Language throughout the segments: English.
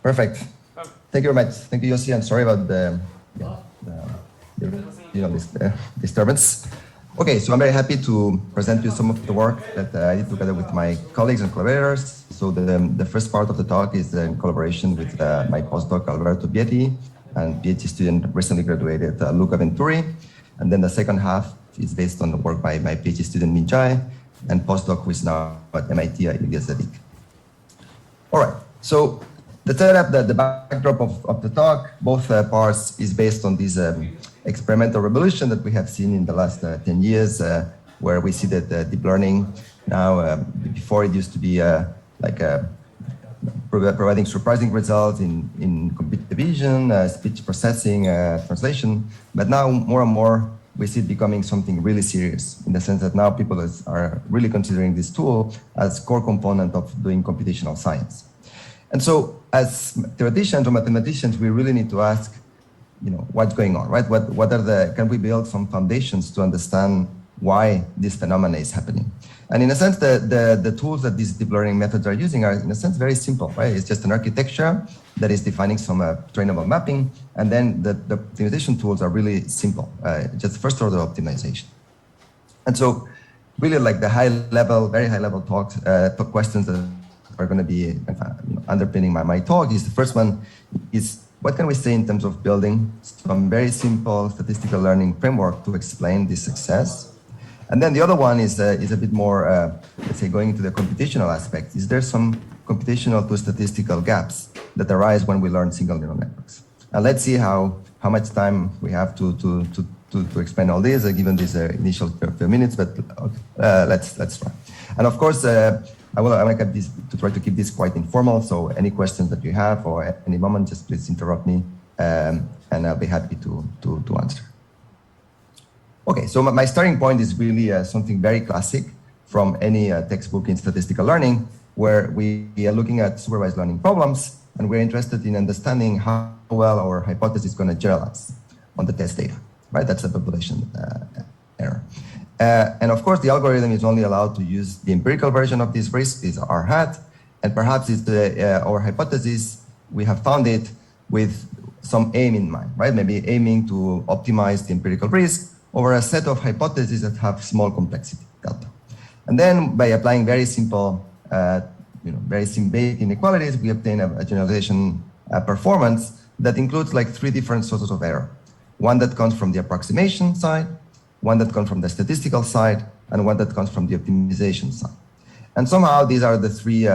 Perfect. Thank you very much. Thank you, Yossi. I'm sorry about the this disturbance. Okay, so I'm very happy to present you some of the work that I did together with my colleagues and collaborators. So the first part of the talk is in collaboration with my postdoc Alberto Bietti and PhD student recently graduated Luca Venturi. And then the second half is based on the work by my PhD student Min Chai and postdoc who is now at MIT, Ilya Zadik. All right, so the setup, the backdrop of the talk, both parts is based on this experimental revolution that we have seen in the last 10 years, where we see that deep learning now, before it used to be providing surprising results in computer vision, speech processing, translation, but now more and more we see it becoming something really serious in the sense that now people are really considering this tool as core component of doing computational science. And so as theoreticians or mathematicians, we really need to ask, what's going on, right? Can we build some foundations to understand why this phenomenon is happening? And in a sense, the tools that these deep learning methods are using are in a sense very simple, right? It's just an architecture that is defining some trainable mapping. And then the optimization tools are really simple, just first order optimization. And so really like the very high level talk questions that are going to be underpinning my talk is the first one is, what can we say in terms of building some very simple statistical learning framework to explain this success? And then the other one is a bit more, let's say, going into the computational aspect. Is there some computational to statistical gaps that arise when we learn single neural networks? And let's see how much time we have to explain all this, given these initial few minutes. But let's try. And of course, I will try to keep this quite informal. So any questions that you have or at any moment, just please interrupt me, and I'll be happy to answer. Okay, so my starting point is really something very classic from any textbook in statistical learning, where we are looking at supervised learning problems, and we're interested in understanding how well our hypothesis is going to generalize on the test data, right? That's a population error. And of course, the algorithm is only allowed to use the empirical version of this risk, is R hat, and perhaps it's our hypothesis, we have found it with some aim in mind, right? Maybe aiming to optimize the empirical risk over a set of hypotheses that have small complexity, delta. And then by applying very simple, very symbolic inequalities, we obtain a generalization performance that includes like 3 different sources of error. One that comes from the approximation side, one that comes from the statistical side, and one that comes from the optimization side. And somehow these are the 3,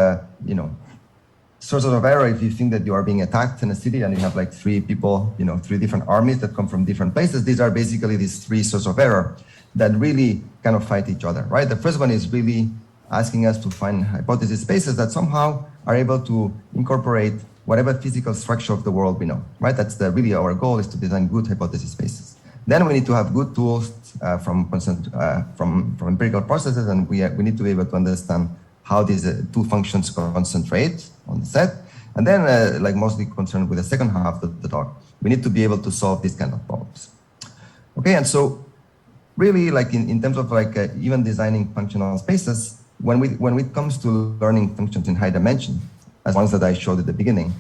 sources of error. If you think that you are being attacked in a city and you have like 3 people, 3 different armies that come from different places, these are basically these 3 sources of error that really kind of fight each other, right? The first one is really asking us to find hypothesis spaces that somehow are able to incorporate whatever physical structure of the world we know, right? That's really our goal, is to design good hypothesis spaces. Then we need to have good tools from empirical processes, and we need to be able to understand how these 2 functions concentrate on the set. And then, like mostly concerned with the second half of the talk, we need to be able to solve these kind of problems. Okay, and so really, like in terms of like even designing functional spaces, when it comes to learning functions in high dimension, as ones that I showed at the beginning,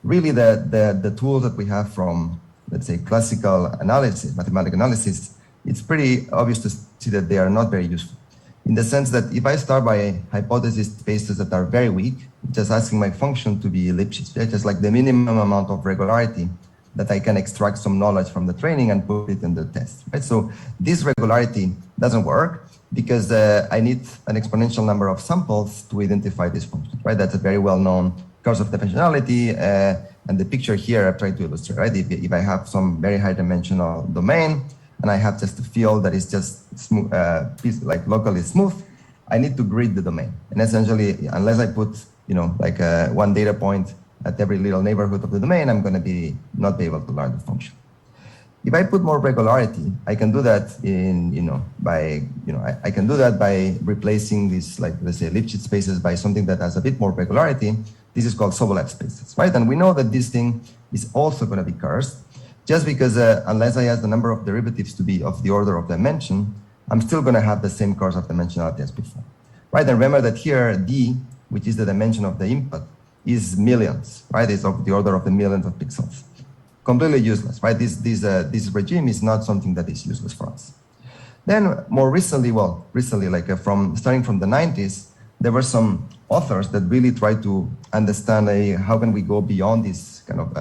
really the tools that we have from, let's say, classical analysis, mathematical analysis, it's pretty obvious to see that they are not very useful. In the sense that if I start by hypothesis spaces that are very weak, just asking my function to be ellipses, right? Just like the minimum amount of regularity that I can extract some knowledge from the training and put it in the test, right? So this regularity doesn't work because I need an exponential number of samples to identify this function, right? That's a very well-known curse of dimensionality. And the picture here I've tried to illustrate, right? If I have some very high dimensional domain and I have just a field that is just smooth, like locally smooth, I need to grid the domain. And essentially, unless I put, one data point at every little neighborhood of the domain, I'm going to not be able to learn the function. If I put more regularity, I can do that I can do that by replacing these, like, let's say, Lipschitz spaces by something that has a bit more regularity. This is called Sobolev spaces, right? And we know that this thing is also going to be cursed, just because unless I ask the number of derivatives to be of the order of dimension, I'm still going to have the same curse of dimensionality as before, right? And remember that here, D, which is the dimension of the input, is millions, right? It's of the order of the millions of pixels. Completely useless, right? This regime is not something that is useless for us. Then more recently, like starting from the 90s, there were some authors that really tried to understand how can we go beyond this kind of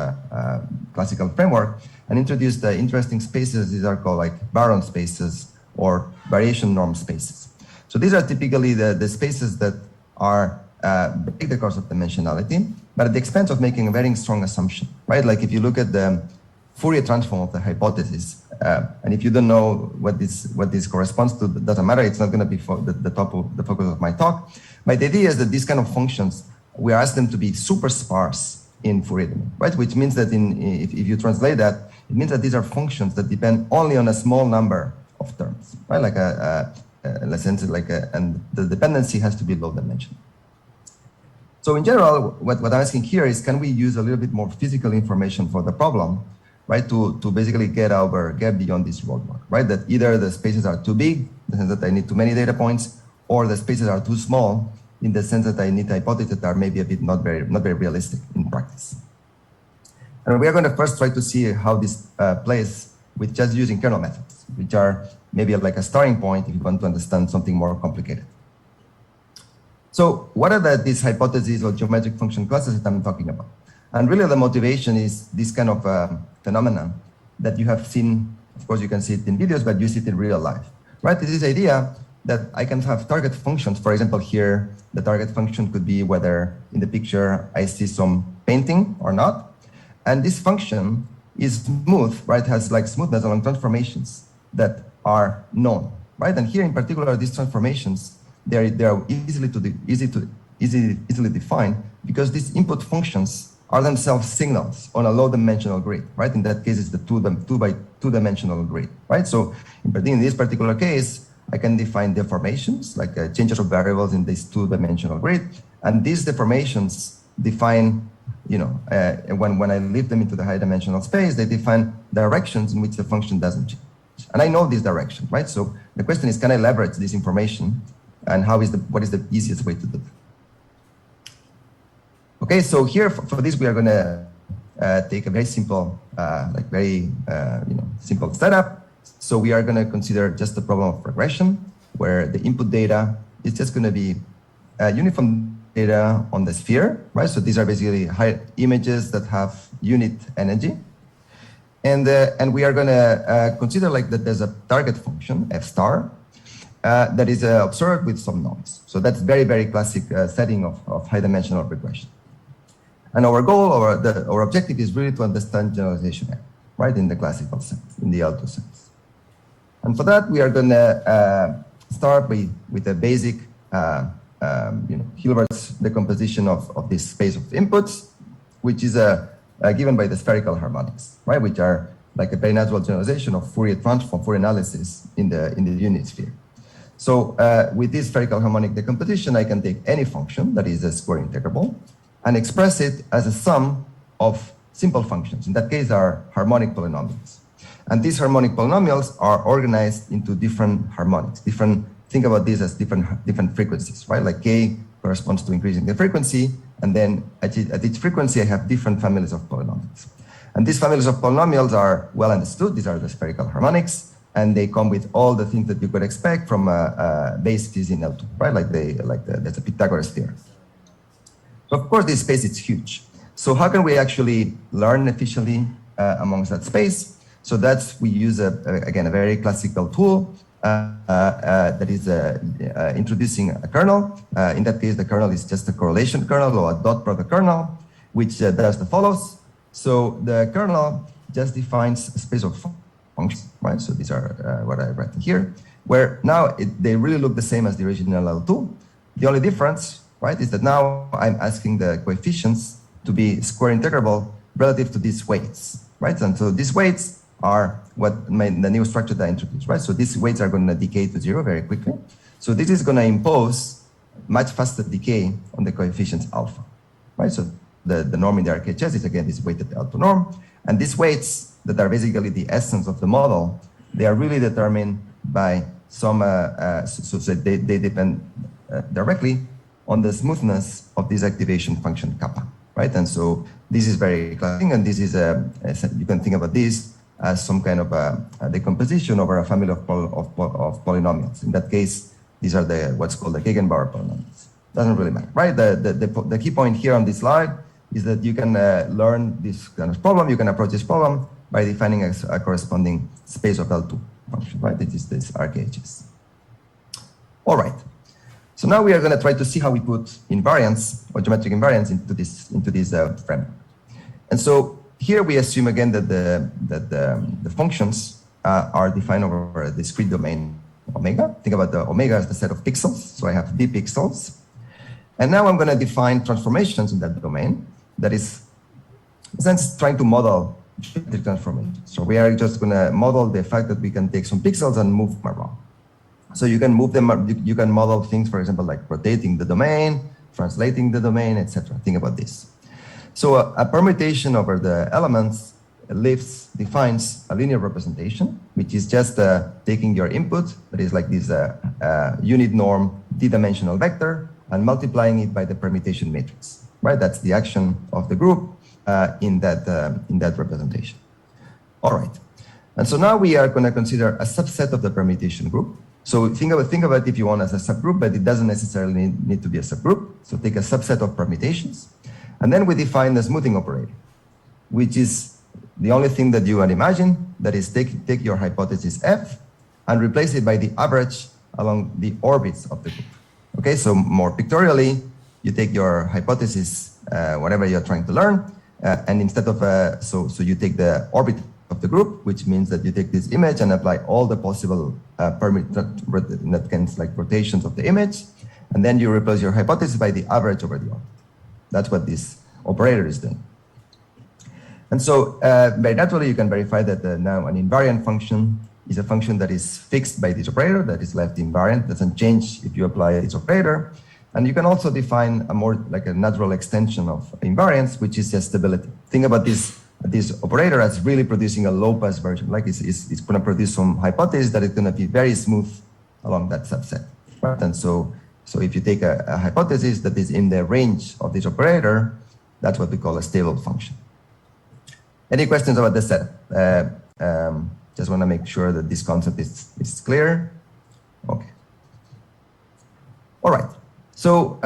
classical framework and introduce the interesting spaces. These are called like Baron spaces or variation norm spaces. So these are typically the spaces that are break the course of dimensionality, but at the expense of making a very strong assumption, right? Like if you look at the Fourier transform of the hypothesis, and if you don't know what this corresponds to, it doesn't matter. It's not going to be the focus of my talk. But the idea is that these kind of functions, we ask them to be super sparse in Fourier domain, right? Which means that if you translate that, it means that these are functions that depend only on a small number of terms, right? Like in a sense, and the dependency has to be low dimensional. So in general, what I'm asking here is, can we use a little bit more physical information for the problem, right? To basically get beyond this roadblock, right? That either the spaces are too big, in the sense that I need too many data points, or the spaces are too small, in the sense that I need hypotheses that are maybe a bit not very realistic in practice. And we are going to first try to see how this plays with just using kernel methods, which are maybe like a starting point if you want to understand something more complicated. So what are these hypotheses or geometric function classes that I'm talking about? And really the motivation is this kind of phenomenon that you have seen. Of course, you can see it in videos, but you see it in real life, right? This idea that I can have target functions. For example, here, the target function could be whether in the picture I see some painting or not. And this function is smooth, right? Has like smoothness along transformations that are known, right? And here in particular, these transformations, they are easily defined because these input functions are themselves signals on a low dimensional grid, right? In that case, it's the two dimensional grid, right? So in this particular case, I can define deformations, like changes of variables in this two-dimensional grid. And these deformations define, when I leave them into the high-dimensional space, they define directions in which the function doesn't change. And I know this direction, right? So the question is, can I leverage this information? And what is the easiest way to do it? Okay, so here for this, we are going to take a very simple, simple setup. So we are going to consider just the problem of regression, where the input data is just going to be uniform data on the sphere, right? So these are basically high images that have unit energy. And we are going to consider that there's a target function, f star, that is observed with some noise. So that's very, very classic setting of high-dimensional regression. And our goal, our objective is really to understand generalization error, right, in the classical sense, in the L2 sense. And for that, we are going to start with a basic Hilbert's decomposition of this space of inputs, which is given by the spherical harmonics, right, which are like a very natural generalization of Fourier transform, Fourier analysis in the unit sphere. So with this spherical harmonic decomposition, I can take any function that is a square integrable and express it as a sum of simple functions. In that case, are harmonic polynomials. And these harmonic polynomials are organized into different harmonics. Think about this as different frequencies, right? Like k corresponds to increasing the frequency, and then at each frequency, I have different families of polynomials. And these families of polynomials are well understood. These are the spherical harmonics, and they come with all the things that you could expect from bases in L2, right? That's a Pythagoras theorem. So of course, this space is huge. So how can we actually learn efficiently amongst that space? So we use again a very classical tool that is introducing a kernel. In that case, the kernel is just a correlation kernel or a dot product kernel, which does the follows. So the kernel just defines a space of functions, right? So these are what I write here, where now they really look the same as the original L2. The only difference, right, is that now I'm asking the coefficients to be square integrable relative to these weights, right? And so these weights are what the new structure that I introduced, right? So these weights are going to decay to zero very quickly. So this is going to impose much faster decay on the coefficients alpha, right? So the norm in the RKHS is again this weighted L2 norm. And these weights that are basically the essence of the model, they are really determined by some, so they depend directly on the smoothness of this activation function kappa. right? And so this is very classic, and this is you can think about this as some kind of a decomposition over a family of polynomials. In that case, these are what's called the Gegenbauer polynomials. Doesn't really matter, right? The key point here on this slide is that you can learn this kind of problem, you can approach this problem by defining a corresponding space of L2 function, right? It is this RKHS. All right. So now we are going to try to see how we put invariance or geometric invariance into this framework. And so here we assume again that the functions are defined over a discrete domain omega. Think about the omega as the set of pixels. So I have d pixels. And now I'm going to define transformations in that domain that is, in a sense, trying to model geometric transformations. So we are just going to model the fact that we can take some pixels and move them around. So you can move them, you can model things, for example, like rotating the domain, translating the domain, etc. Think about this. So a permutation over the elements defines a linear representation, which is just taking your input, that is like this unit norm d-dimensional vector, and multiplying it by the permutation matrix, right? That's the action of the group in that representation. All right. And so now we are going to consider a subset of the permutation group. So think about if you want as a subgroup, but it doesn't necessarily need to be a subgroup. So take a subset of permutations. And then we define the smoothing operator, which is the only thing that you can imagine, that is take your hypothesis F and replace it by the average along the orbits of the group. Okay, so more pictorially, you take your hypothesis, whatever you're trying to learn, and instead of, so you take the orbit of the group, which means that you take this image and apply all the possible like rotations of the image, and then you replace your hypothesis by the average over the orbit. That's what this operator is doing. And so very naturally, you can verify that now an invariant function is a function that is fixed by this operator, that is left invariant, doesn't change if you apply this operator. And you can also define a more like a natural extension of invariance, which is just stability. Think about this operator as really producing a low-pass version, like it's going to produce some hypothesis that is going to be very smooth along that subset. Right? And so if you take a hypothesis that is in the range of this operator, that's what we call a stable function. Any questions about this setup? Just want to make sure that this concept is clear. Okay. All right. So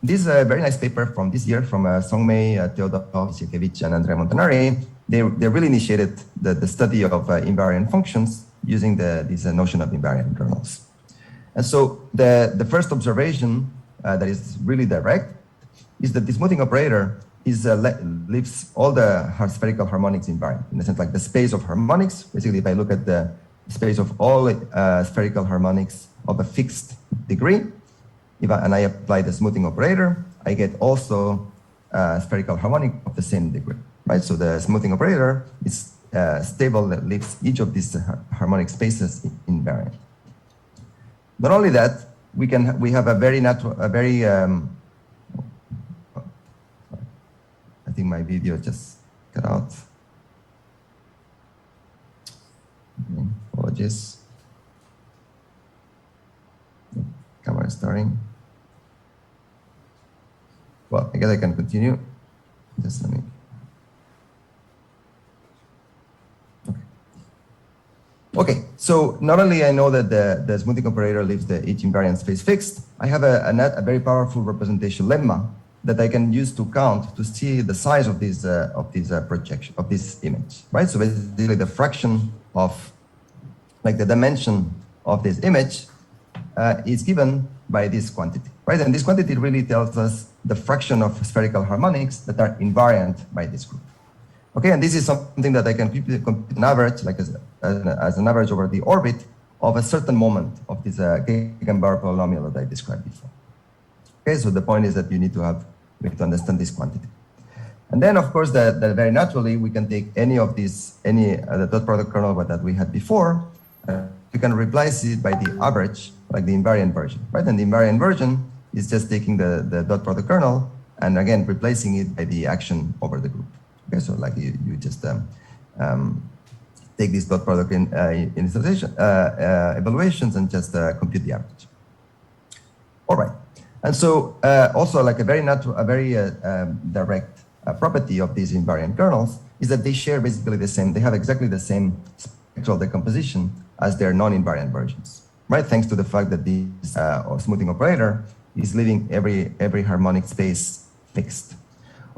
this is a very nice paper from this year from Songmei, Teodor Sienkiewicz, and Andrea Montanari. They really initiated the study of invariant functions using this notion of invariant kernels. And so the first observation that is really direct is that this smoothing operator leaves all the spherical harmonics invariant, in the sense like the space of harmonics. Basically, if I look at the space of all spherical harmonics of a fixed degree, and I apply the smoothing operator, I get also spherical harmonic of the same degree, right? So the smoothing operator is stable, that leaves each of these harmonic spaces invariant. Not only that, we have a very natural, I think my video just cut out. Okay, apologies. Camera starting. Well, I guess I can continue. Just let me. Okay, so not only I know that the smoothing operator leaves each invariant space fixed, I have a very powerful representation lemma that I can use to count to see the size of this projection of this image, right? So basically, the fraction of, like the dimension of this image, is given by this quantity, right? And this quantity really tells us the fraction of spherical harmonics that are invariant by this group. Okay, and this is something that I can compute an average, like as an average over the orbit of a certain moment of this Gegenbauer polynomial that I described before. Okay, so the point is that we need to understand this quantity. And then, of course, that very naturally, we can take any of these, the dot product kernel that we had before, we can replace it by the average, like the invariant version, right? And the invariant version is just taking the dot product kernel and again, replacing it by the action over the group. Okay, so like you just take this dot product in evaluations and just compute the average. All right. And so also like a very direct property of these invariant kernels is that they share basically the same, they have exactly the same spectral decomposition as their non-invariant versions, right? Thanks to the fact that this smoothing operator is leaving every harmonic space fixed.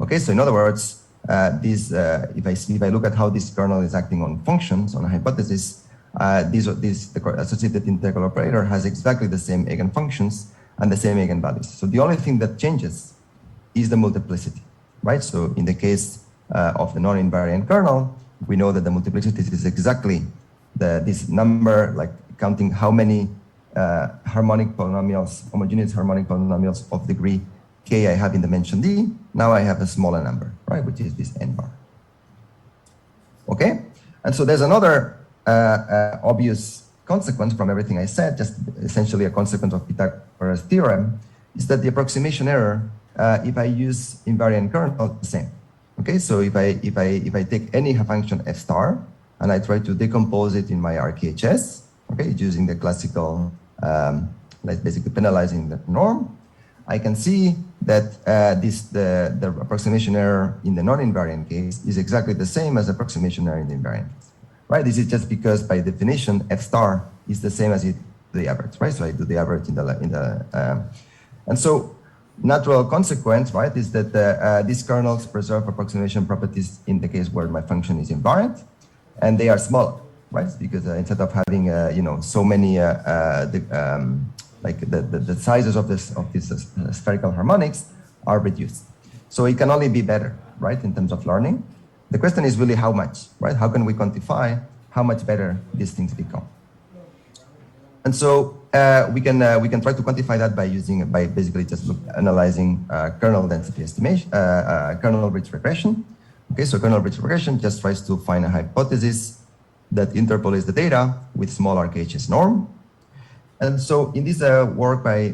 Okay, so in other words, if I look at how this kernel is acting on functions, on a hypothesis, the associated integral operator has exactly the same eigenfunctions and the same eigenvalues. So the only thing that changes is the multiplicity, right? So in the case of the non-invariant kernel, we know that the multiplicity is exactly this number, like counting how many harmonic polynomials, homogeneous harmonic polynomials of degree k I have in dimension d. Now I have a smaller number, right, which is this n bar. Okay, and so there's another obvious consequence from everything I said, just essentially a consequence of Pythagoras' theorem, is that the approximation error, if I use invariant kernel, is the same. Okay, so if I take any function f star and I try to decompose it in my RKHS, okay, using the classical, like basically penalizing the norm, I can see that the approximation error in the non-invariant case is exactly the same as the approximation error in the invariant case, right? This is just because by definition f star is the same as the average, right? So I do the average and so natural consequence, right, is that these kernels preserve approximation properties in the case where my function is invariant, and they are smaller, right? Because instead of having so many like the sizes of these spherical harmonics are reduced. So it can only be better, right, in terms of learning. The question is really how much, right? How can we quantify how much better these things become? And so we can try to quantify that by basically just analyzing kernel density estimation, kernel ridge regression. Okay, so kernel ridge regression just tries to find a hypothesis that interpolates the data with small RKHS norm. And so in this work by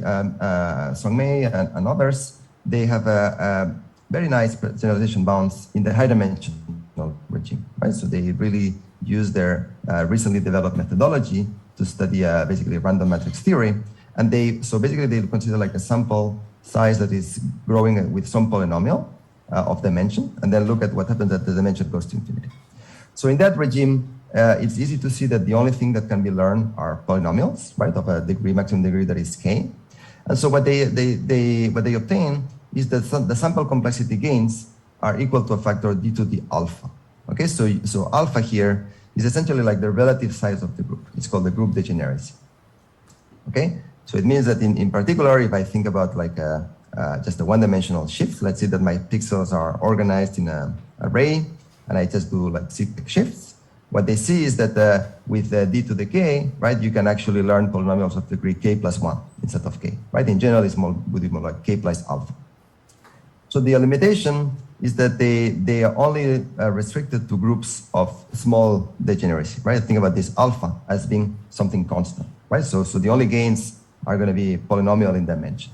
Songmei and others, they have a very nice generalization bounds in the high dimensional regime, right? So they really use their recently developed methodology to study basically random matrix theory. And they consider like a sample size that is growing with some polynomial of dimension, and then look at what happens as the dimension goes to infinity. So in that regime, it's easy to see that the only thing that can be learned are polynomials, right, of a degree, maximum degree that is k. And so what they obtain is that the sample complexity gains are equal to a factor d to the alpha. Okay, so alpha here is essentially like the relative size of the group. It's called the group degeneracy. Okay, so it means that in particular, if I think about like just a one-dimensional shift, let's say that my pixels are organized in an array, and I just do like cyclic shifts. What they see is that with d to the k, right, you can actually learn polynomials of degree k plus 1 instead of k, right? In general, it would be more like k plus alpha. So the limitation is that they are only restricted to groups of small degeneracy, right? Think about this alpha as being something constant, right? So the only gains are going to be polynomial in dimension.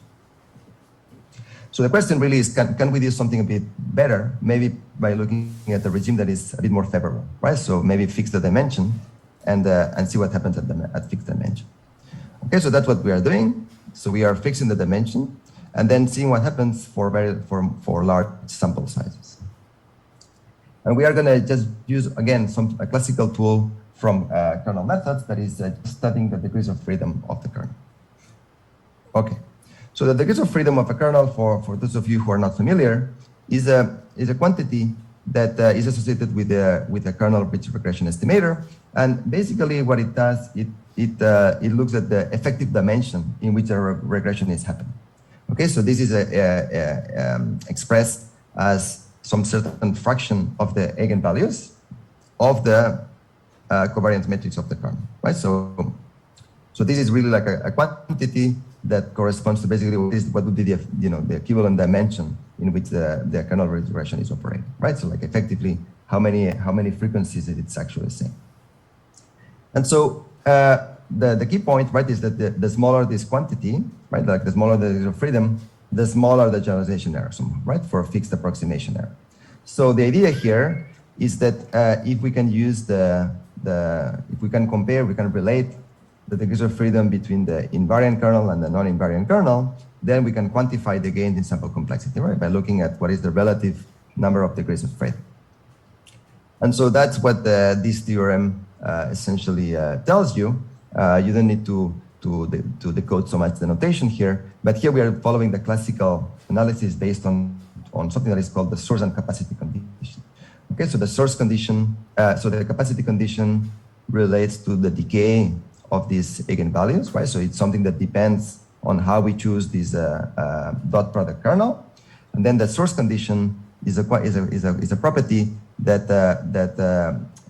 So the question really is, can we do something a bit better? Maybe by looking at the regime that is a bit more favorable, right? So maybe fix the dimension and see what happens at fixed dimension. Okay, so that's what we are doing. So we are fixing the dimension and then seeing what happens for large sample sizes. And we are going to just use, again, a classical tool from kernel methods that is studying the degrees of freedom of the kernel. Okay. So the degrees of freedom of a kernel, for those of you who are not familiar, is a quantity that is associated with a kernel ridge regression estimator. And basically what it does, it looks at the effective dimension in which a regression is happening. Okay, so this is expressed as some certain fraction of the eigenvalues of the covariance matrix of the kernel, right? So this is really like a quantity that corresponds to basically what would be the equivalent dimension in which the kernel regression is operating, right? So like effectively how many frequencies it's actually saying. And so the key point, right, is that the smaller this quantity, right, like the smaller the degree of freedom, the smaller the generalization error, right, for a fixed approximation error. So the idea here is that if we can use if we can compare, we can relate the degrees of freedom between the invariant kernel and the non-invariant kernel, then we can quantify the gains in sample complexity, right? By looking at what is the relative number of degrees of freedom. And so that's what this theorem essentially tells you. You don't need to decode so much the notation here, but here we are following the classical analysis based on something that is called the source and capacity condition. Okay, so the source condition, so the capacity condition relates to the decay of these eigenvalues, right? So it's something that depends on how we choose this dot product kernel. And then the source condition is a property that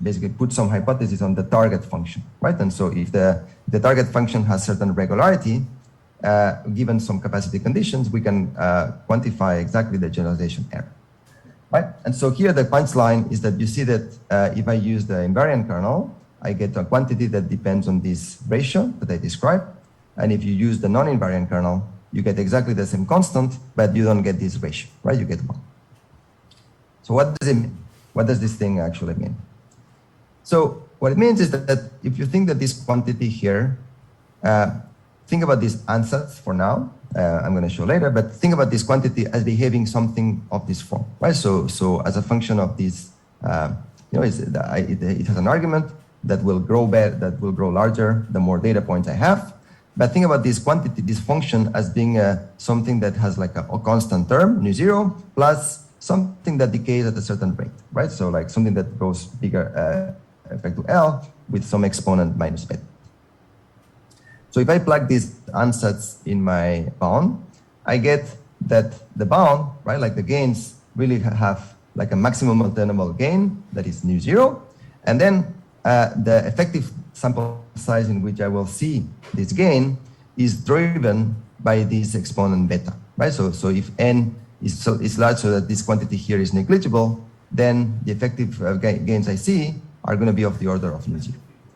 basically puts some hypothesis on the target function, right? And so if the target function has certain regularity, given some capacity conditions, we can quantify exactly the generalization error, right? And so here the punchline is that you see that if I use the invariant kernel, I get a quantity that depends on this ratio that I described. And if you use the non-invariant kernel, you get exactly the same constant, but you don't get this ratio, right? You get one. So what does it mean? What does this thing actually mean? So what it means is that if you think that this quantity here, think about these ansatz for now. I'm going to show later, but think about this quantity as behaving something of this form, right? So as a function of this, it has an argument that will grow larger the more data points I have. But think about this quantity, this function, as being something that has like a constant term, nu0, plus something that decays at a certain rate, right? So like something that goes bigger effect to L with some exponent minus beta. So if I plug these ansatz in my bound, I get that the bound, right, like the gains really have like a maximum obtainable gain that is nu0. And then the effective sample size in which I will see this gain is driven by this exponent beta, right? So if n is large so that this quantity here is negligible, then the effective gains I see are going to be of the order of nu0.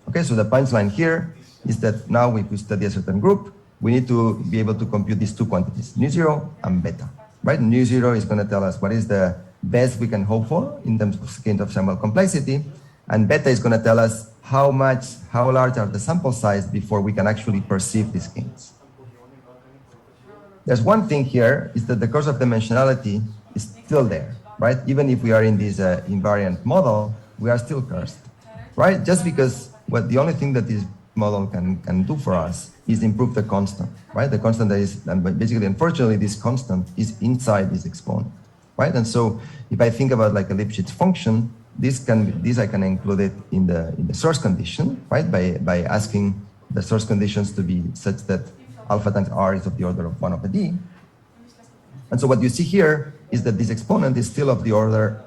Okay, so the punchline here is that now if we study a certain group, we need to be able to compute these two quantities, nu0 and beta, right? Nu0 is going to tell us what is the best we can hope for in terms of gains of sample complexity, and beta is going to tell us how large are the sample size before we can actually perceive these gains. There's one thing here is that the curse of dimensionality is still there, right? Even if we are in this invariant model, we are still cursed, right? Just because the only thing that this model can do for us is improve the constant, right? The constant that is, basically, unfortunately, this constant is inside this exponent, right? And so if I think about like a Lipschitz function, this I can include it in the source condition, right? By asking the source conditions to be such that alpha times r is of the order of 1 over d. And so what you see here is that this exponent is still of the order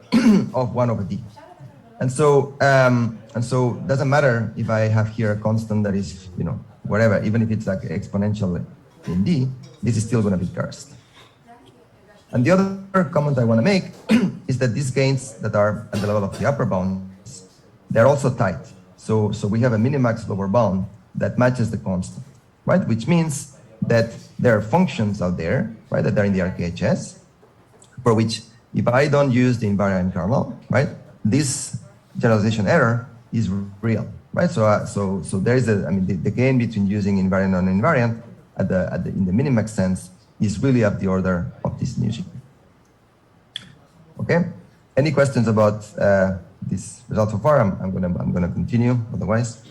of 1 over d. And so it doesn't matter if I have here a constant that is, whatever, even if it's like exponential in d, this is still going to be cursed. And the other comment I want to make is that these gains that are at the level of the upper bounds, they're also tight. So we have a minimax lower bound that matches the constant, right? Which means that there are functions out there, right, that are in the RKHS, for which if I don't use the invariant kernel, right, this generalization error is real, right? So there is the gain between using invariant and non-invariant in the minimax sense is really of the order of this nu0. Okay. Any questions about this result so far? I'm gonna continue. Otherwise,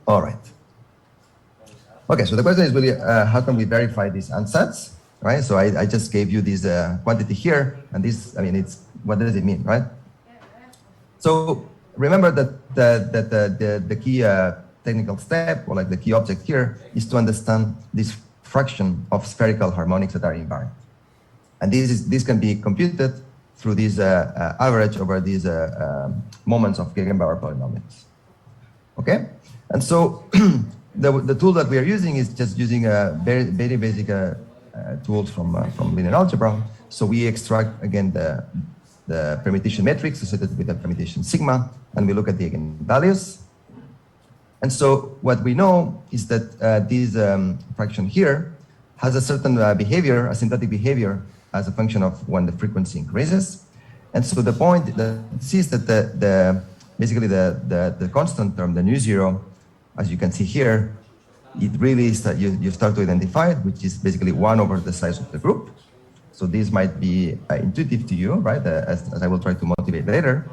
all right. Okay. So the question is really how can we verify these ansatz, right? So I just gave you this quantity here, and this, it's what does it mean, right? So remember that the key technical step, or like the key object here, is to understand this fraction of spherical harmonics that are invariant. And this can be computed through this average over these moments of Gegenbauer polynomials. Okay? And so the tool that we are using is just using a very basic tools from linear algebra. So we extract, again, the permutation matrix associated with the permutation sigma, and we look at the eigenvalues. And so what we know is that this fraction here has a certain behavior, asymptotic behavior, as a function of when the frequency increases. And so the point that sees that basically the constant term, the nu zero, as you can see here, it really is that you start to identify it, which is basically 1 over the size of the group. So this might be intuitive to you, right? As I will try to motivate later.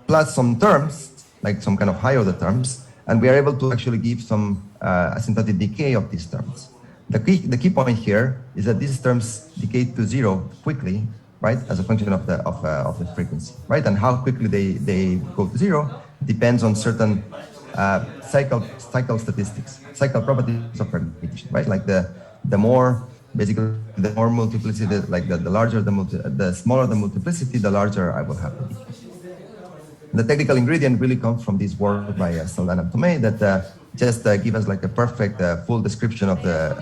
Plus some terms, like some kind of high order terms, and we are able to actually give some asymptotic decay of these terms. The key point here is that these terms decay to 0 quickly, right, as a function of the frequency, right? And how quickly they go to 0 depends on certain cycle statistics, cycle properties of permutation, right? Like the more basically the more multiplicity, like the larger the smaller the multiplicity, the larger I will have the decay. The technical ingredient really comes from this work by Saldan and Tomei that just give us like a perfect full description of the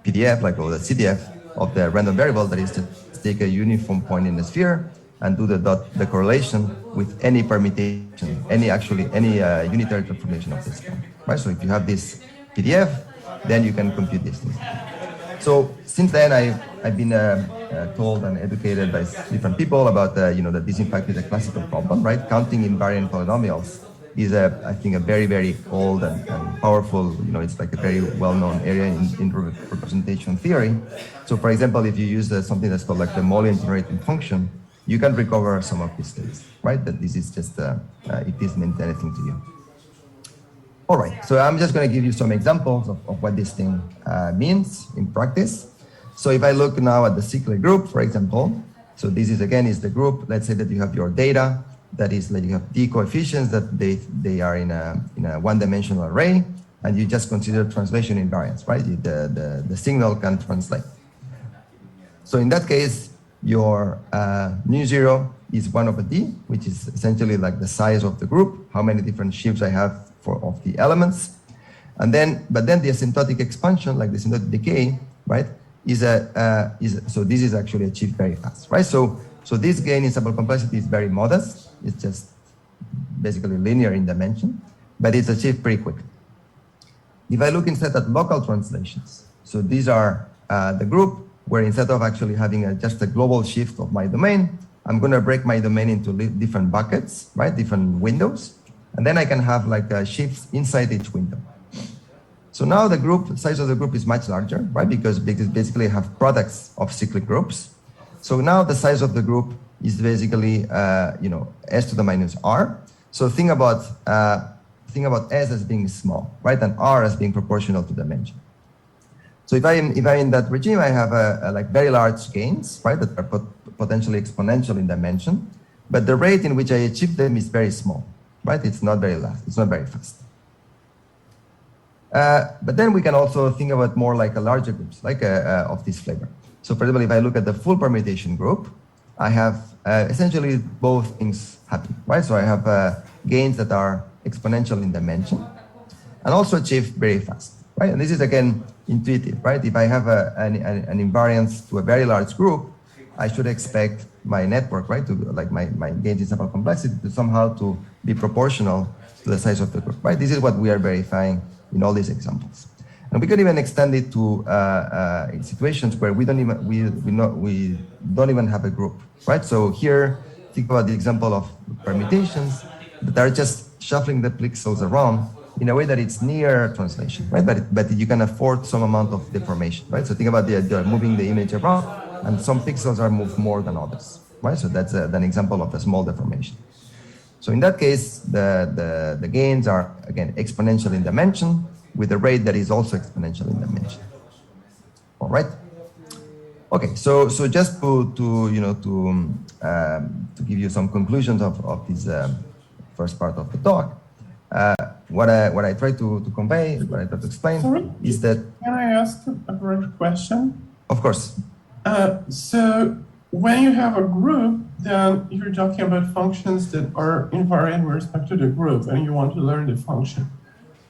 PDF, like or the CDF of the random variable, that is to take a uniform point in the sphere and do the correlation with any permutation, any unitary transformation of this point, right? So if you have this PDF, then you can compute these things. So since then, I've been told and educated by different people about that this in fact is a classical problem, right? Counting invariant polynomials is I think a very, very old and powerful, it's like a very well-known area in representation theory. So for example, if you use something that's called like the Molian generating function, you can recover some of these things, right? That this is just, it isn't meant anything to you. All right, so I'm just going to give you some examples of what this thing means in practice. So if I look now at the cyclic group, for example, so this is again is the group. Let's say that you have your data, that is like you have d coefficients that they are in a one-dimensional array, and you just consider translation invariance, right? The signal can translate. So in that case, your nu zero is 1 over d, which is essentially like the size of the group, how many different shifts I have of the elements, but then the asymptotic expansion, like the asymptotic decay, right, so this is actually achieved very fast, right? So this gain in sample complexity is very modest. It's just basically linear in dimension, but it's achieved pretty quickly. If I look instead at local translations, so these are the group where instead of actually having just a global shift of my domain, I'm going to break my domain into different buckets, right, different windows. And then I can have like shifts inside each window. So now the size of the group is much larger, right? Because basically I have products of cyclic groups. So now the size of the group is basically, s to the minus r. So think about s as being small, right? And r as being proportional to dimension. So if I'm in that regime, I have like very large gains, right? That are potentially exponential in dimension, but the rate in which I achieve them is very small. Right? It's not very fast. But then we can also think about more like a larger groups, like of this flavor. So for example, if I look at the full permutation group, I have essentially both things happen, right? So I have gains that are exponential in dimension and also achieved very fast, right? And this is again intuitive, right? If I have an invariance to a very large group, I should expect my network, right, to like my gains in sample complexity to somehow to be proportional to the size of the group, right? This is what we are verifying in all these examples, and we can even extend it to situations where we don't even have a group, right? So here, think about the example of permutations that are just shuffling the pixels around in a way that it's near translation, right? But you can afford some amount of deformation, right? So think about moving the image around, and some pixels are moved more than others, right? So that's an example of a small deformation. So in that case, the gains are again exponential in dimension with a rate that is also exponential in dimension. All right. Okay. So just to give you some conclusions of this first part of the talk, what I try to convey, what I try to explain, is that. Can I ask a brief question? Of course. So when you have a group, then you're talking about functions that are invariant with respect to the group, and you want to learn the function.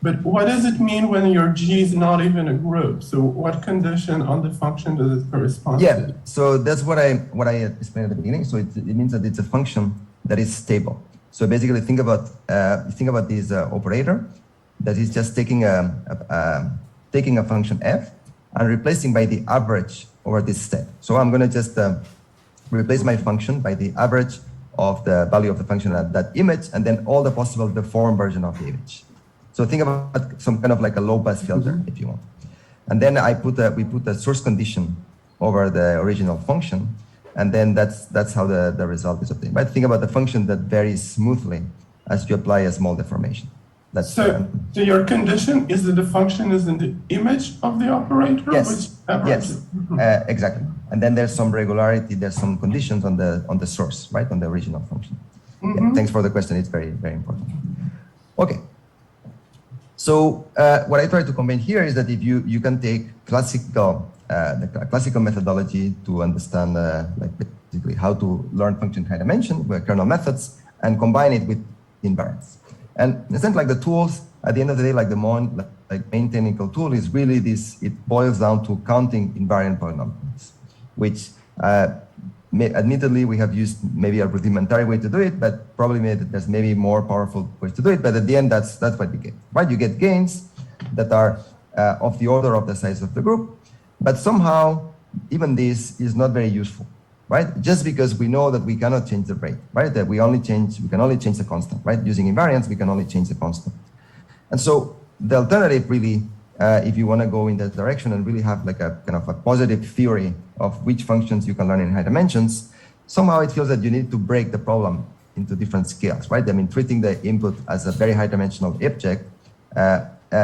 But what does it mean when your G is not even a group? So what condition on the function does it correspond to? So that's what I explained at the beginning. So it means that it's a function that is stable. So basically, think about this operator that is just taking a function f and replacing by the average over this step. So I'm going to just replace my function by the average of the value of the function at that image, and then all the possible deformed version of the image. So think about some kind of like a low-pass filter, if you want. And then we put a source condition over the original function, and then that's how the result is obtained. But think about the function that varies smoothly as you apply a small deformation. So your condition is that the function is in the image of the operator? Yes, yes, exactly. And then there's some regularity, there's some conditions on the source, right, on the original function. Yeah, thanks for the question, it's very, very important. Okay. So what I try to convey here is that if you can take the classical methodology to understand like basically how to learn function high dimension with kernel methods and combine it with invariance. And in a sense, like the tools, at the end of the day, like the main technical tool is really this, it boils down to counting invariant polynomials, which admittedly we have used maybe a rudimentary way to do it, but probably there's maybe more powerful ways to do it. But at the end, that's what you get, right? You get gains that are of the order of the size of the group, but somehow even this is not very useful, right? Just because we know that we cannot change the rate, right? That we can only change the constant, right? Using invariance, we can only change the constant. And so the alternative really, if you want to go in that direction and really have like a kind of a positive theory of which functions you can learn in high dimensions, somehow it feels that you need to break the problem into different scales, right? I mean, treating the input as a very high dimensional object,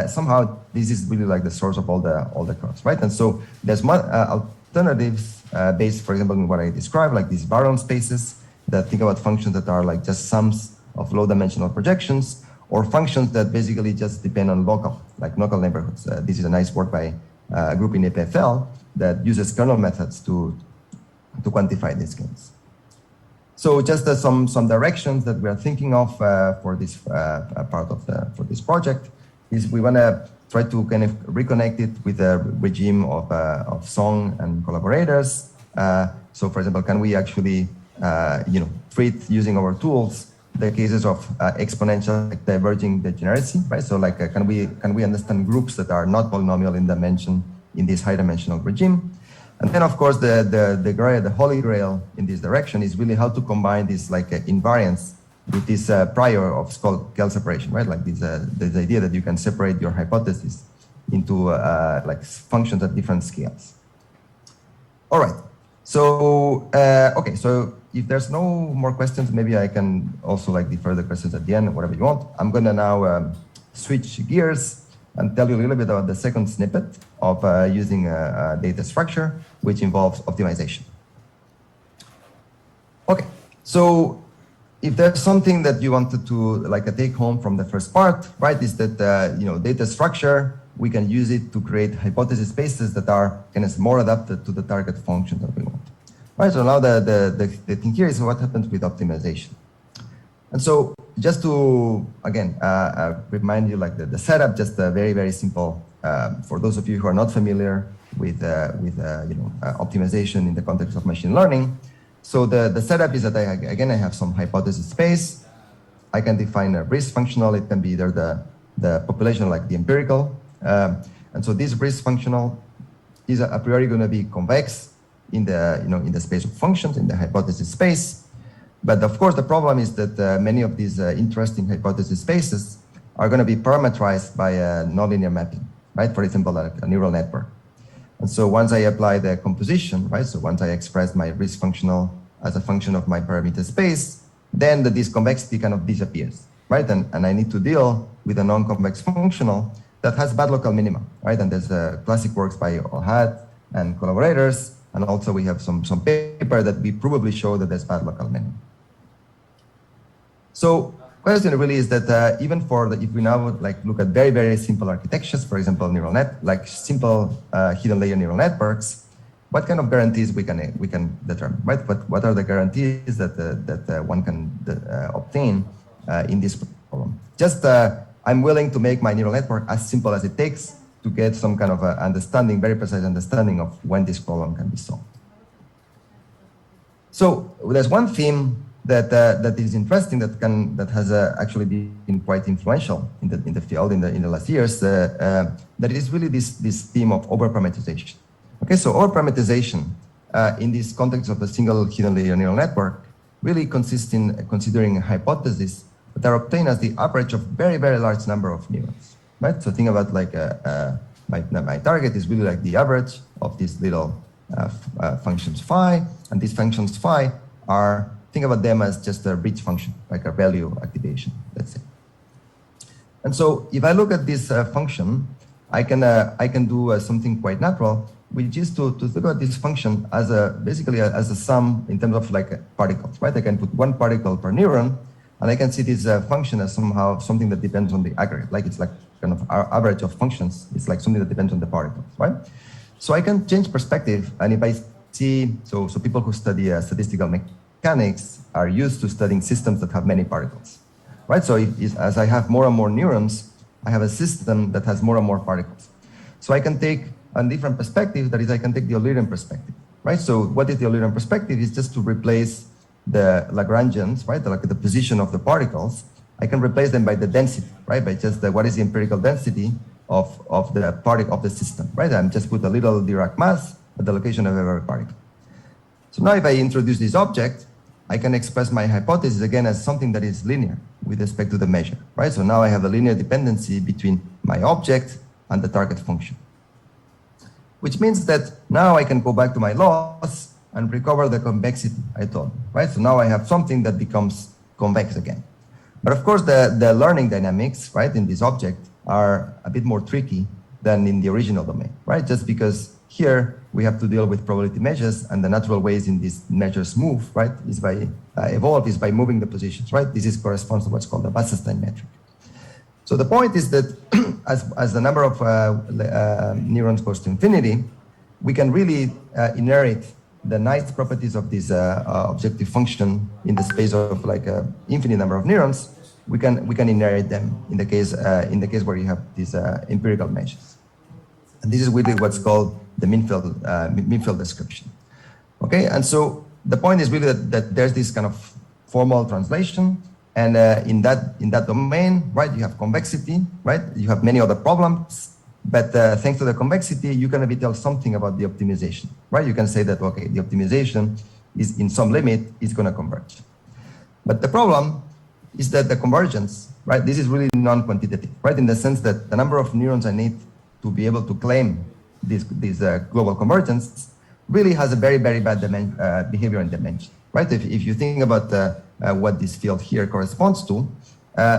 somehow this is really like the source of all the curves, right? And so there's alternatives based, for example, in what I described, like these baron spaces that think about functions that are like just sums of low dimensional projections, or functions that basically just depend on local neighborhoods. This is a nice work by a group in EPFL that uses kernel methods to quantify these gains. So just some directions that we are thinking of for this for this project is we want to try to kind of reconnect it with a regime of song and collaborators. So for example, can we actually treat using our tools the cases of exponential diverging degeneracy, right? So like, can we understand groups that are not polynomial in dimension in this high dimensional regime? And then of course, the holy grail in this direction is really how to combine this like invariance with this prior of scale separation, right? Like this idea that you can separate your hypothesis into like functions at different scales. All right. So, okay, so if there's no more questions, maybe I can also like defer the questions at the end, whatever you want. I'm gonna now switch gears and tell you a little bit about the second snippet of using a data structure, which involves optimization. Okay, so if there's something that you wanted to like take home from the first part, right, is that data structure, we can use it to create hypothesis spaces that are kind of more adapted to the target function that we want. Right, so now the thing here is what happens with optimization. And so just to, again, remind you like the setup, just very, very simple. For those of you who are not familiar with optimization in the context of machine learning. So the setup is that I have some hypothesis space. I can define a risk functional. It can be either the population, like the empirical. And so this risk functional is a priori going to be convex in the space of functions, in the hypothesis space. But of course, the problem is that many of these interesting hypothesis spaces are going to be parameterized by a nonlinear mapping, right? For example, a neural network. And so once I apply the composition, right? So once I express my risk functional as a function of my parameter space, then this convexity kind of disappears, right? And I need to deal with a non-convex functional that has bad local minima, right? And there's classic works by Ohad and collaborators. And also we have some paper that we probably show that there's bad local minimum. So question really is that even if we now like look at very, very simple architectures, for example, simple hidden layer neural networks, what kind of guarantees we can determine, right? What are the guarantees that one can obtain in this problem? Just I'm willing to make my neural network as simple as it takes to get some kind of understanding, very precise understanding of when this problem can be solved. So there's one theme that is interesting that has actually been quite influential in the field in the last years. That is really this theme of overparameterization. Okay, so overparameterization in this context of a single hidden layer neural network really consist in considering hypotheses that are obtained as the average of very, very large number of neurons, right? So think about like my target is really like the average of these little functions phi, and these functions phi are, think about them as just a reach function, like a value activation, let's say. And so if I look at this function, I can do something quite natural, which is to look at this function as basically as a sum in terms of like particles, right? I can put one particle per neuron, and I can see this function as somehow something that depends on the aggregate, like it's like kind of our average of functions. It's like something that depends on the particles, right? So I can change perspective, and if I see, so people who study statistical mechanics are used to studying systems that have many particles, right? So as I have more and more neurons, I have a system that has more and more particles. So I can take a different perspective, that is, I can take the Eulerian perspective, right? So what is the Eulerian perspective? Is just to replace the Lagrangians, right? Like the position of the particles. I can replace them by the density, right? By just what is the empirical density of the particle of the system, right? I'm just put a little Dirac mass at the location of every particle. So now if I introduce this object, I can express my hypothesis again as something that is linear with respect to the measure, right? So now I have a linear dependency between my object and the target function, which means that now I can go back to my laws and recover the convexity I told, right? So now I have something that becomes convex again. But of course, the learning dynamics, right, in this object are a bit more tricky than in the original domain, right? Just because here we have to deal with probability measures, and the natural ways in these measures move, right, is by by moving the positions, right? This corresponds to what's called the Wasserstein metric. So the point is that as the number of neurons goes to infinity, we can really inherit the nice properties of this objective function in the space of like an infinite number of neurons. We can inherit them in the case where you have these empirical measures, and this is really what's called the Minfield description. Okay, and so the point is really that there's this kind of formal translation, and in that domain, right, you have convexity, right? You have many other problems, but thanks to the convexity, you can maybe tell something about the optimization, right? You can say that, okay, the optimization is in some limit is going to converge. But the problem is that the convergence, right, this is really non-quantitative, right? In the sense that the number of neurons I need to be able to claim this global convergence really has a very, very bad behavior and dimension, right? If you think about what this field here corresponds to,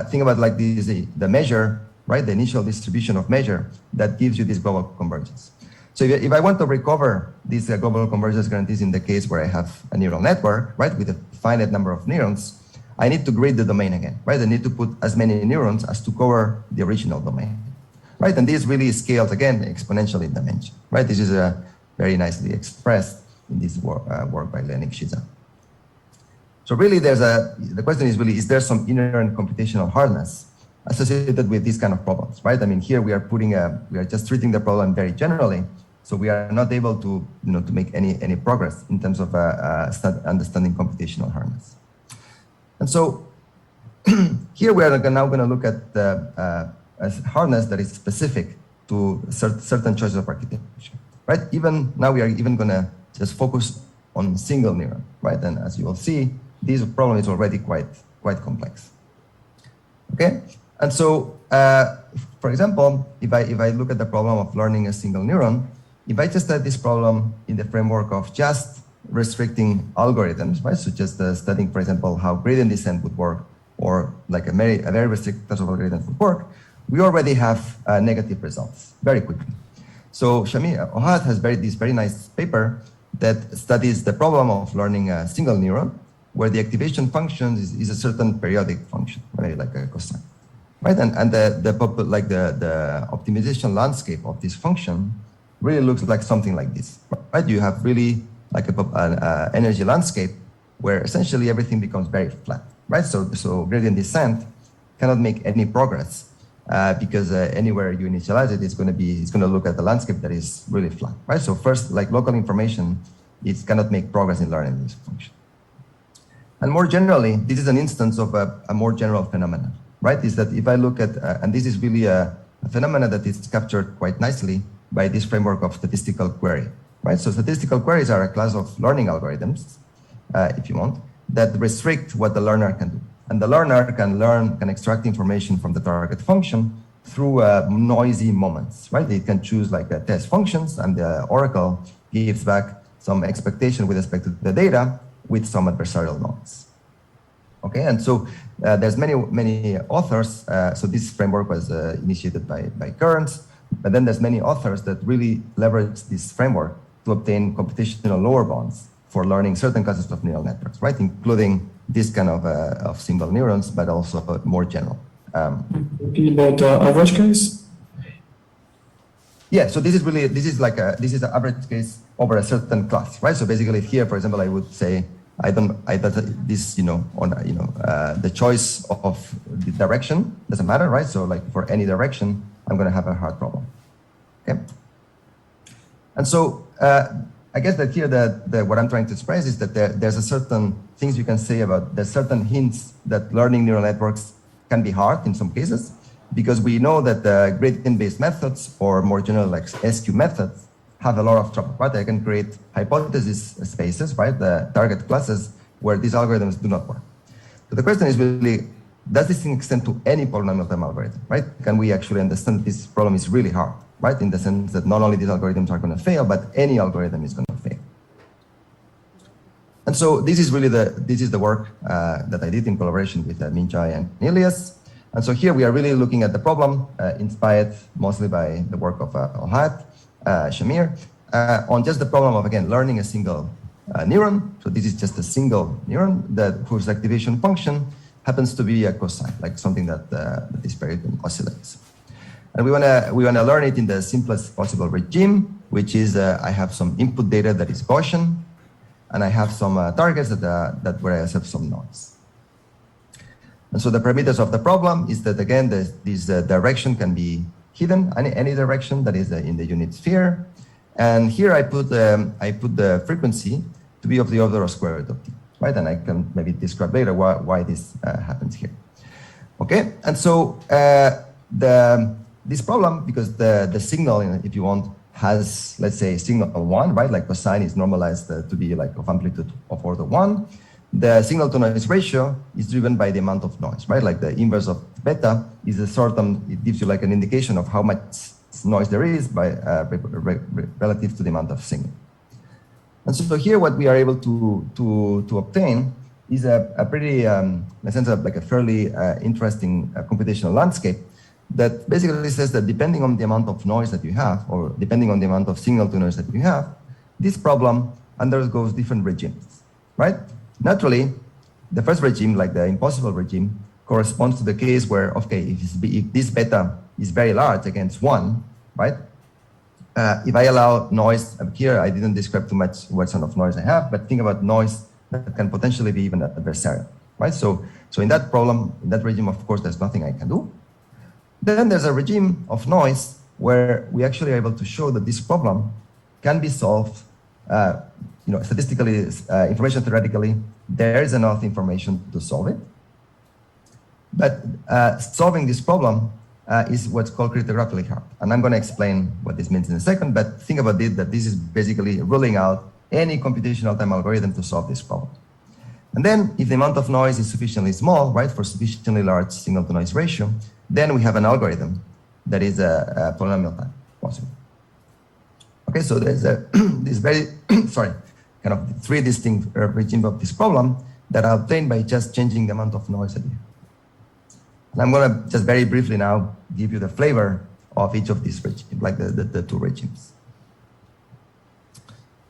think about like this, the measure, right? The initial distribution of measure that gives you this global convergence. So if I want to recover these global convergence guarantees in the case where I have a neural network, right, with a finite number of neurons, I need to grid the domain again, right? I need to put as many neurons as to cover the original domain, right? And this really scales again exponentially in dimension, right? This is very nicely expressed in this work by Leonid Shiza. So really, the question is really, is there some inherent computational hardness associated with these kind of problems, right? I mean, here we are just treating the problem very generally, so we are not able to, to make any progress in terms of understanding computational hardness. And so here we are now going to look at a hardness that is specific to certain choices of architecture, right? Even now we are even going to just focus on single neuron, right? And as you will see, this problem is already quite complex. Okay, and so for example, if I look at the problem of learning a single neuron, if I just study this problem in the framework of just restricting algorithms, right? So just studying, for example, how gradient descent would work, or like a very restricted class of algorithms would work, we already have negative results very quickly. So Ohad has this very nice paper that studies the problem of learning a single neuron, where the activation function is a certain periodic function, right, like a cosine, right? And the optimization landscape of this function really looks like something like this, right? You have really like an energy landscape where essentially everything becomes very flat, right? So gradient descent cannot make any progress because anywhere you initialize it, it's going to look at the landscape that is really flat, right? So first, like local information, it cannot make progress in learning this function. And more generally, this is an instance of a more general phenomenon, right? Is that if I look at, and this is really a phenomenon that is captured quite nicely by this framework of statistical query, right? So statistical queries are a class of learning algorithms, if you want, that restrict what the learner can do. And the learner can extract information from the target function through noisy moments, right? It can choose like test functions, and the oracle gives back some expectation with respect to the data with some adversarial noise. Okay, and so there's many authors. So this framework was initiated by Kearns, but then there's many authors that really leverage this framework to obtain computational lower bounds for learning certain classes of neural networks, right? Including this kind of simple neurons, but also more general. About average case? Yeah, so this is an average case over a certain class, right? So basically here, for example, I would say, the choice of the direction doesn't matter, right? So like for any direction, I'm going to have a hard problem. Okay. And so I guess that here what I'm trying to express is that there's a certain things you can say about, there's certain hints that learning neural networks can be hard in some cases, because we know that the gradient-based methods, or more general like SQ methods, have a lot of trouble, right? I can create hypothesis spaces, right? The target classes where these algorithms do not work. So the question is really, does this thing extend to any polynomial time algorithm, right? Can we actually understand this problem is really hard, right? In the sense that not only these algorithms are going to fail, but any algorithm is going to fail. And so this is really the work that I did in collaboration with Minjai and Cornelius. And so here we are really looking at the problem inspired mostly by the work of Ohad, Shamir, on just the problem of, again, learning a single neuron. So this is just a single neuron whose activation function happens to be a cosine, like something that this periodic oscillates. And we wanna learn it in the simplest possible regime, which is I have some input data that is Gaussian, and I have some targets that where I have some noise. And so the parameters of the problem is that, again, this direction can be hidden, any direction that is in the unit sphere. And here I put the frequency to be of the order of square root of t, right? And I can maybe describe later why this happens here. Okay, and so this problem, because the signal, if you want, has, let's say, signal 1, right? Like cosine is normalized to be like of amplitude of order 1. The signal to noise ratio is driven by the amount of noise, right? Like the inverse of beta is it gives you like an indication of how much noise there is by relative to the amount of signal. And so here what we are able to obtain is a pretty, in a sense of like a fairly interesting computational landscape that basically says that depending on the amount of noise that you have, or depending on the amount of signal to noise that you have, this problem undergoes different regimes, right? Naturally, the first regime, like the impossible regime, corresponds to the case where, okay, if this beta is very large against 1, right? If I allow noise, here I didn't describe too much what sort of noise I have, but think about noise that can potentially be even adversarial, right? So in that problem, in that regime, of course, there's nothing I can do. Then there's a regime of noise where we actually are able to show that this problem can be solved statistically, information theoretically, there is enough information to solve it. But solving this problem is what's called cryptographically hard. And I'm going to explain what this means in a second, but think about it, that this is basically ruling out any computational time algorithm to solve this problem. And then if the amount of noise is sufficiently small, right, for sufficiently large signal to noise ratio, then we have an algorithm that is a polynomial time possible. Okay, so there's this very, kind of three distinct regimes of this problem that are obtained by just changing the amount of noise that you have. And I'm going to just very briefly now give you the flavor of each of these regimes, like the two regimes.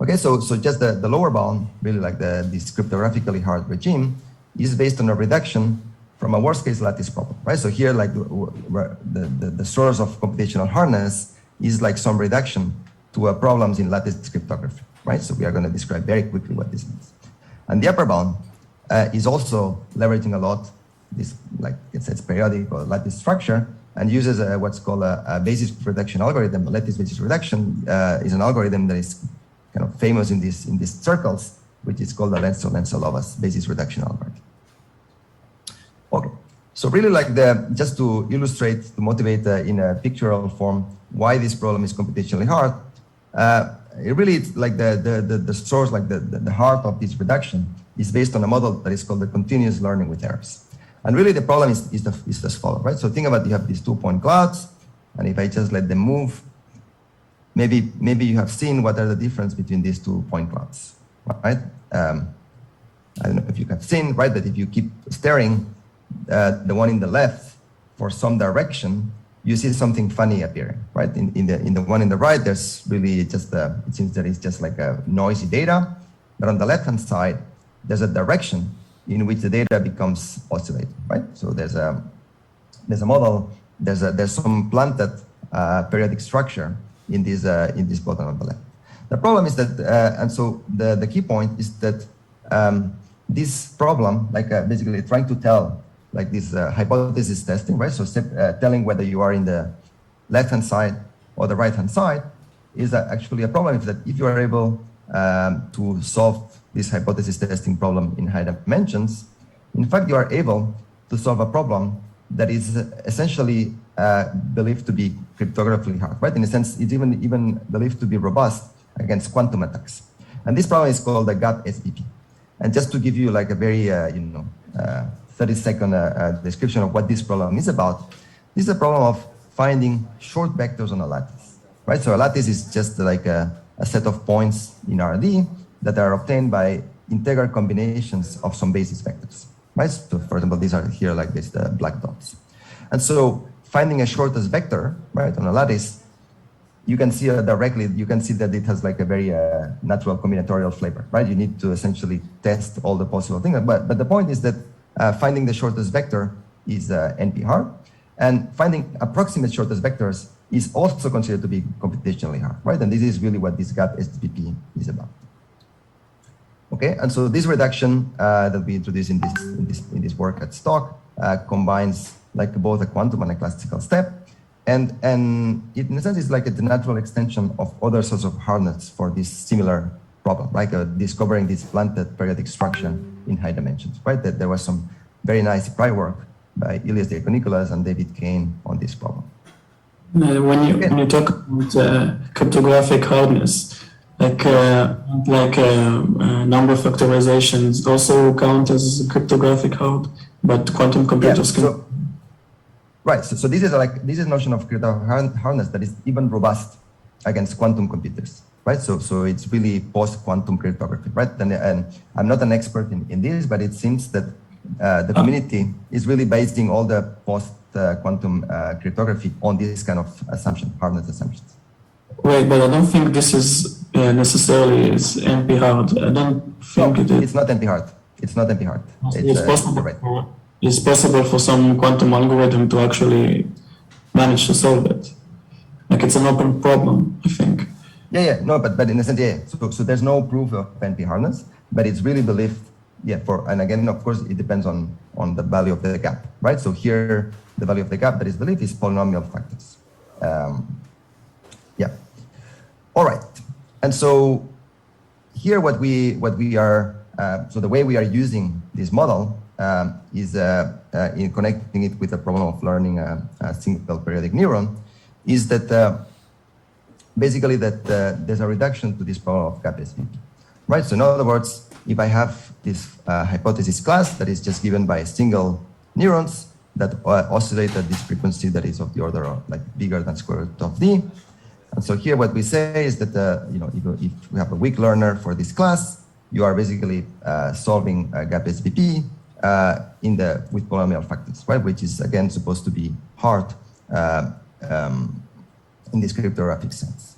Okay, so just the lower bound, really like this cryptographically hard regime, is based on a reduction from a worst case lattice problem, right? So here, like the source of computational hardness is like some reduction to problems in lattice cryptography, right? So we are going to describe very quickly what this means. And the upper bound is also leveraging a lot this, like it's periodic or lattice structure, and uses what's called a basis reduction algorithm. Lattice basis reduction is an algorithm that is kind of famous in these circles, which is called the Lenzo-Lovász basis reduction algorithm. Okay, so really like just to illustrate, to motivate in a pictorial form why this problem is computationally hard, it really it's like the source, like the heart of this reduction is based on a model that is called the continuous learning with errors. And really the problem is as follows, right? So think about you have these 2-point clouds, and if I just let them move, maybe you have seen what are the difference between these 2-point clouds, right? I don't know if you have seen, right, that if you keep staring the one in the left for some direction, you see something funny appearing, right? In the one in the right, there's really just it seems that it's just like a noisy data, but on the left-hand side, there's a direction in which the data becomes oscillating, right? So there's a model, there's some planted periodic structure in this bottom of the left. The problem is that, and so the key point is that this problem, like basically trying to tell, like this hypothesis testing, right? So telling whether you are in the left-hand side or the right-hand side is actually a problem. Is that if you are able to solve this hypothesis testing problem in high dimensions, in fact, you are able to solve a problem that is essentially believed to be cryptographically hard, right? In a sense, it's even believed to be robust against quantum attacks. And this problem is called the gap SVP. And just to give you like a very, 30-second description of what this problem is about, this is a problem of finding short vectors on a lattice, right? So a lattice is just like a set of points in RD that are obtained by integral combinations of some basis vectors, right? So for example, these are here like this, the black dots. And so finding a shortest vector, right, on a lattice, you can see directly, you can see that it has like a very natural combinatorial flavor, right? You need to essentially test all the possible things. But the point is that finding the shortest vector is NP hard, and finding approximate shortest vectors is also considered to be computationally hard, right? And this is really what this gap SVP is about. Okay, and so this reduction that we introduced in this work at Stock combines like both a quantum and a classical step. And it, in a sense, is like the natural extension of other sorts of hardness for this similar problem, like discovering this planted periodic structure in high dimensions, right? That there was some very nice prior work by Elias Diakonikolas and David Kane on this problem. When you talk about cryptographic hardness, like number factorizations also count as cryptographic hard, but quantum computers can. Right, so this is a notion of cryptographic hardness that is even robust against quantum computers, right? So it's really post-quantum cryptography, right? And I'm not an expert in this, but it seems that the community is really basing all the post-quantum cryptography on this kind of assumption, hardness assumptions. Right, but I don't think this is necessarily is NP hard. I don't think it is. It's not NP hard. It's not NP hard. It's possible. Right. It's possible for some quantum algorithm to actually manage to solve it. Like it's an open problem, I think. No, but in a sense, So there's no proof of NP hardness, but it's really believed, and again, of course, it depends on the value of the gap, right? So here, the value of the gap that is believed is polynomial factors. All right, and so here what we are, so the way we are using this model is in connecting it with the problem of learning a single periodic neuron, is that basically that there's a reduction to this problem of gap SVP, right? So in other words, if I have this hypothesis class that is just given by single neurons that oscillate at this frequency that is of the order of like bigger than square root of d. And so here what we say is that if we have a weak learner for this class, you are basically solving a gap SVP with polynomial factors, right? Which is again supposed to be hard in this cryptographic sense.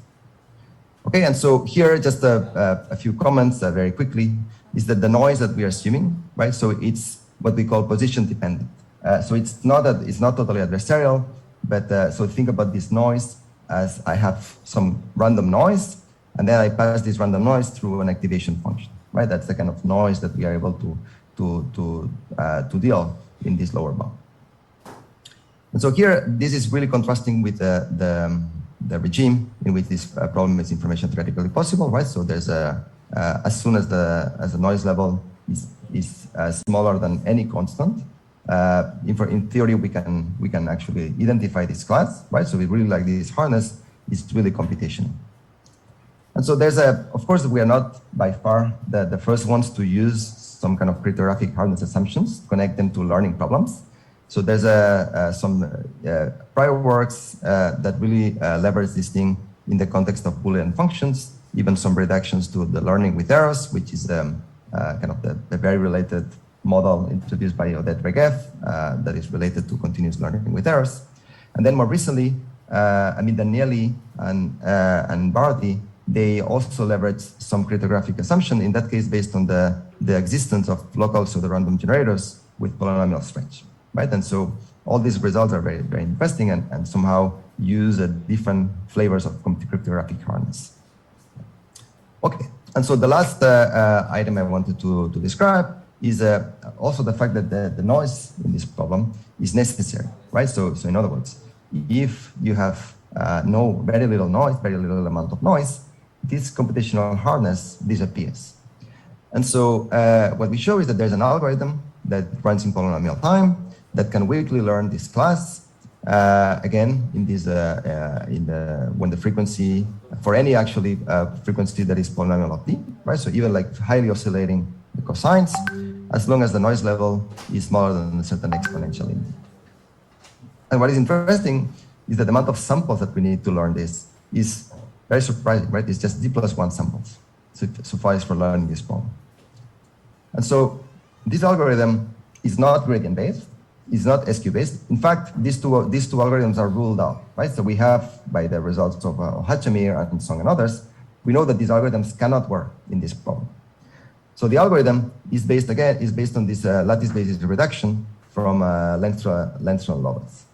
Okay, and so here just a few comments very quickly is that the noise that we are assuming, right? So it's what we call position dependent. So it's not totally adversarial, but so think about this noise as I have some random noise, and then I pass this random noise through an activation function, right? That's the kind of noise that we are able to deal in this lower bound. And so here, this is really contrasting with the regime in which this problem is information theoretically possible, right? So there's as soon as the noise level is smaller than any constant, in theory we can actually identify this class, right? So we really like this hardness is really computational. And so there's of course we are not by far the first ones to use some kind of cryptographic hardness assumptions, connect them to learning problems. So there's some prior works that really leverage this thing in the context of Boolean functions, even some reductions to the learning with errors, which is kind of the very related model introduced by Odette Regev that is related to continuous learning with errors. And then more recently, Danieli and Bharati, they also leverage some cryptographic assumption, in that case based on the existence of local pseudorandom generators with polynomial range, right? And so all these results are very, very interesting and somehow use different flavors of cryptographic hardness. Okay, and so the last item I wanted to describe is also the fact that the noise in this problem is necessary, right? So in other words, if you have very little noise, very little amount of noise, this computational hardness disappears. And so what we show is that there's an algorithm that runs in polynomial time that can weakly learn this class. Again, in this when the frequency for any actually frequency that is polynomial of t, right? So even like highly oscillating the cosines, as long as the noise level is smaller than a certain exponential limit. And what is interesting is that the amount of samples that we need to learn this is very surprising, right? It's just d+1 samples suffice for learning this problem. And so this algorithm is not gradient-based, it's not SQ-based. In fact, these two algorithms are ruled out, right? So we have, by the results of Hachamir and Song and others, we know that these algorithms cannot work in this problem. So the algorithm is based on this lattice basis reduction from Lenstra Loveless.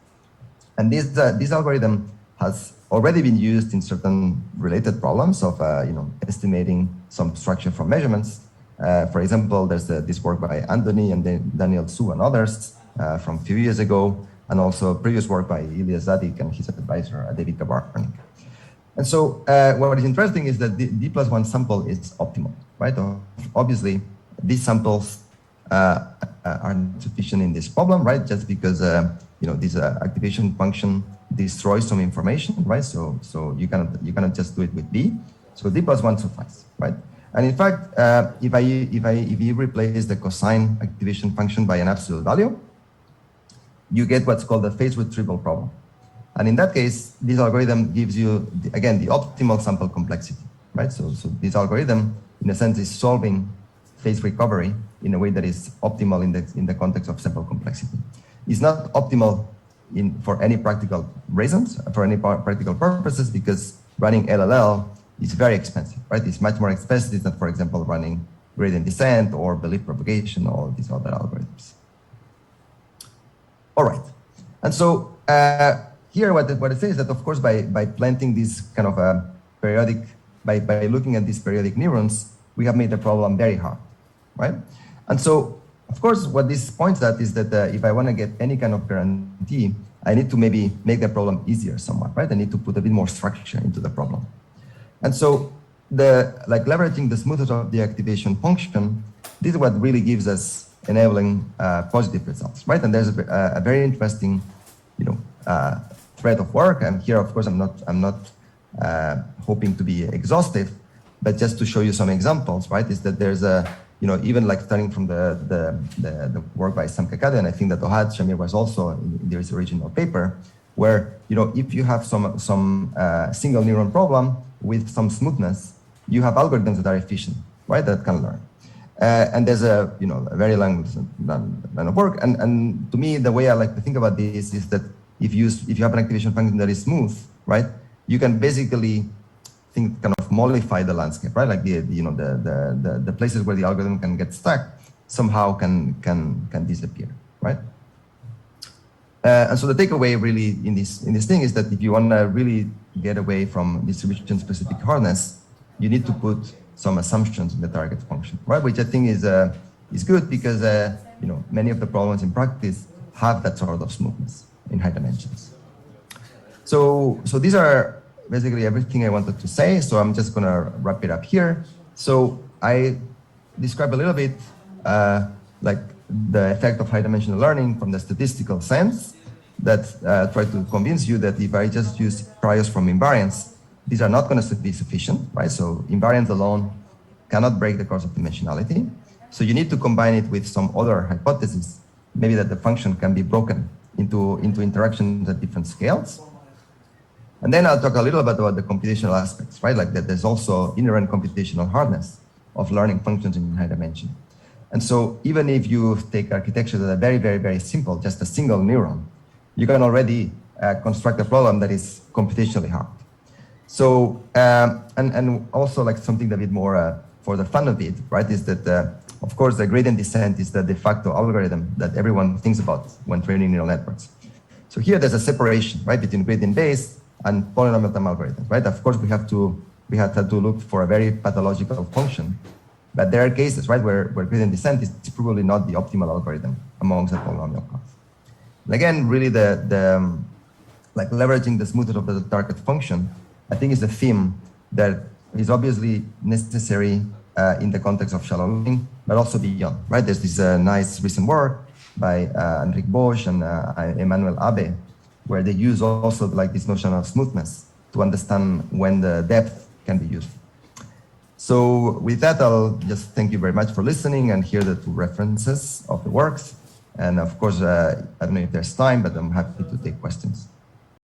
And this algorithm has already been used in certain related problems of estimating some structure from measurements. For example, there's this work by Anthony and then Daniel Su and others from a few years ago, and also previous work by Ilya Zadik and his advisor, David Kabarnik. And so what is interesting is that the d+1 sample is optimal, right? Obviously, these samples aren't sufficient in this problem, right? Just because this activation function destroys some information, right? So you cannot just do it with d. So d+1 suffice, right? And in fact, if you replace the cosine activation function by an absolute value, you get what's called the phase retrieval problem. And in that case, this algorithm gives you, again, the optimal sample complexity, right? So this algorithm, in a sense, is solving phase recovery in a way that is optimal in the context of sample complexity. It's not optimal for any practical reasons, for any practical purposes, because running LLL is very expensive, right? It's much more expensive than, for example, running gradient descent or belief propagation or these other algorithms. All right, and so here what it says is that, of course, by planting this kind of a periodic, by looking at these periodic neurons, we have made the problem very hard, right? And so, of course, what this points at is that if I want to get any kind of guarantee, I need to maybe make the problem easier somewhat, right? I need to put a bit more structure into the problem. And so leveraging the smoothness of the activation function, this is what really gives us enabling positive results, right? And there's a very interesting, thread of work. And here, of course, I'm not hoping to be exhaustive, but just to show you some examples, right? Is that there's even like starting from the work by Sam Kakade, and I think that Ohad Shamir was also in this original paper, where if you have some single neuron problem with some smoothness, you have algorithms that are efficient, right? That can learn. And there's a very long line of work. And to me, the way I like to think about this is that if you have an activation function that is smooth, right, you can basically kind of mollify the landscape, right? Like the places where the algorithm can get stuck somehow can disappear, right? And so the takeaway really in this thing is that if you want to really get away from distribution-specific hardness, you need to put some assumptions in the target function, right? Which I think is good because many of the problems in practice have that sort of smoothness in high dimensions. So these are basically everything I wanted to say. So I'm just gonna wrap it up here. So I describe a little bit like the effect of high dimensional learning from the statistical sense that try to convince you that if I just use priors from invariance, these are not going to be sufficient, right? So invariance alone cannot break the course of dimensionality. So you need to combine it with some other hypothesis, maybe that the function can be broken into interactions at different scales. And then I'll talk a little bit about the computational aspects, right? Like that there's also inherent computational hardness of learning functions in high dimension. And so even if you take architecture that are very, very, very simple, just a single neuron, you can already construct a problem that is computationally hard. So, and also like something a bit more for the fun of it, right, is that, of course, the gradient descent is the de facto algorithm that everyone thinks about when training neural networks. So here there's a separation, right, between gradient-based and polynomial time algorithms, right? Of course, we have to look for a very pathological function, but there are cases, right, where gradient descent is probably not the optimal algorithm amongst the polynomial class. And again, really like leveraging the smoothness of the target function, I think is a theme that is obviously necessary in the context of shallow learning, but also beyond, right? There's this nice recent work by Enrique Bosch and Emmanuel Abe, where they use also like this notion of smoothness to understand when the depth can be used. So with that, I'll just thank you very much for listening, and here are the two references of the works. And of course, I don't know if there's time, but I'm happy to take questions.